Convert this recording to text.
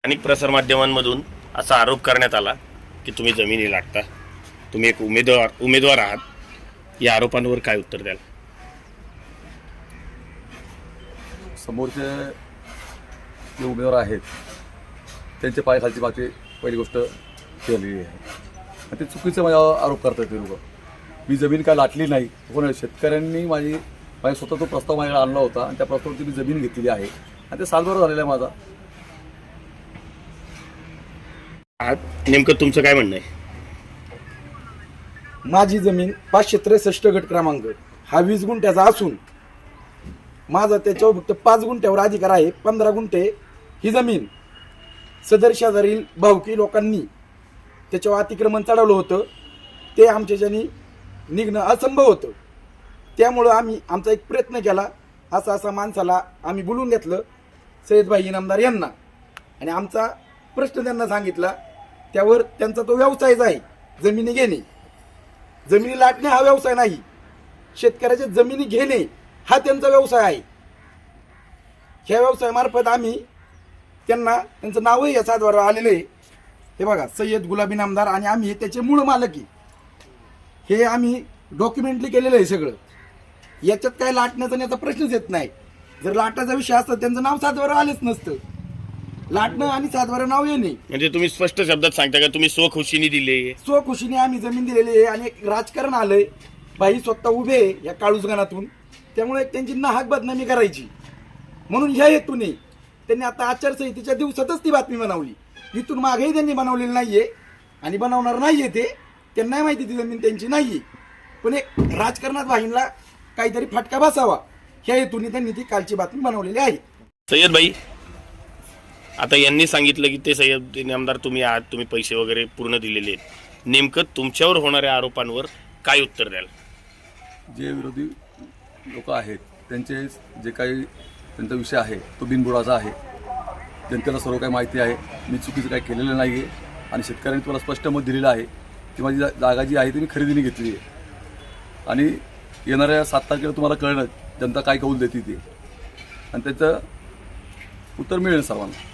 अनेक प्रसारमाध्यमांमधून असा आरोप करण्यात आला की तुम्ही जमिनी लाटता, तुम्ही एक उमेदवार आहात. या आरोपांवर काय उत्तर द्याल? समोरचे जे उमेदवार आहेत त्यांच्या पायाखालची बाकी पहिली गोष्ट केलेली आहे आणि ते चुकीचं माझ्यावर आरोप करतात. ते लोक मी जमीन काय लाटली नाही. कोण शेतकऱ्यांनी माझ्या स्वतः तो प्रस्ताव माझ्याकडे आणला होता आणि त्या प्रस्तावावरती मी जमीन घेतलेली आहे आणि ते सालभर झालेला आहे माझा. नेमकं तुमचं काय म्हणणं आहे? माझी जमीन 563 गट क्रमांक हा 20 गुंठ्याचा असून माझा त्याच्यावर फक्त 5 गुंठ्यावर अधिकार आहे. 15 गुंठे ही जमीन सदर शेजारील भावकी लोकांनी त्याच्यावर अतिक्रमण चढवलं होतं. ते आमच्याच्यानी निघणं असंभव होतं. त्यामुळं आम्ही आमचा एक प्रयत्न केला. असा माणसाला आम्ही बोलून घेतलं, सय्यदभाई इनामदार यांना, आणि आमचा प्रश्न त्यांना सांगितला. त्यावर त्यांचा तो व्यवसायच आहे जमिनी घेणे. जमिनी लाटणे हा व्यवसाय नाही, शेतकऱ्याच्या जमिनी घेणे हा त्यांचा व्यवसाय आहे. ह्या व्यवसायामार्फत आम्ही त्यांचं नावही या सातबारावर आलेलं आहे. हे बघा, सय्यद गुलाबी इनामदार, आणि आम्ही त्याचे मूळ मालकी. हे आम्ही डॉक्युमेंटली केलेलं आहे सगळं. याच्यात काय लाटण्याचा याचा प्रश्नच येत नाही. जर लाटाचा विषय असता त्यांचं नाव सातबारावर आलेच नसतं. लाटणं आणि सातबारा नाव येणे म्हणजे तुम्ही स्पष्ट शब्दात सांगता का तुम्ही स्वखुशीने दिले? स्वखुशीने आम्ही जमीन दिलेली आहे आणि एक राजकारण आलंय. बाई स्वतः उभे आहे या काळूजगानातून, त्यामुळे त्यांची नाहक बदनामी करायची म्हणून ह्या हेतूने त्यांनी आता आचारसंहितेच्या दिवसातच ती बातमी बनवली. इथून मागेही त्यांनी बनवलेली नाहीये आणि बनवणार नाहीये. त्यांनाही माहिती ती जमीन त्यांची नाहीये, पण एक राजकारणात वाहिनीला काहीतरी फटका बसावा ह्या हेतूने त्यांनी ती कालची बातमी बनवलेली आहे. सय्यद भाई, आता यांनी सांगितलं की ते सय्यद इनामदार तुम्ही आहात, तुम्ही पैसे वगैरे पूर्ण दिलेले आहेत. नेमकं तुमच्यावर होणाऱ्या आरोपांवर काय उत्तर द्याल? जे विरोधी लोक आहेत त्यांचे जे काही त्यांचा विषय आहे तो बिनबुडाचा आहे. जनतेला सर्व काही माहिती आहे. मी चुकीचं काही केलेलं नाही आहे आणि शेतकऱ्यांनी तुम्हाला स्पष्ट मत दिलेलं आहे की माझी जागा जी आहे ती मी खरेदीने घेतली आहे आणि येणाऱ्या 7 तारखेला तुम्हाला कळलं जनता काय कौल देते ते, आणि त्याचं उत्तर मिळेल सर्वांना.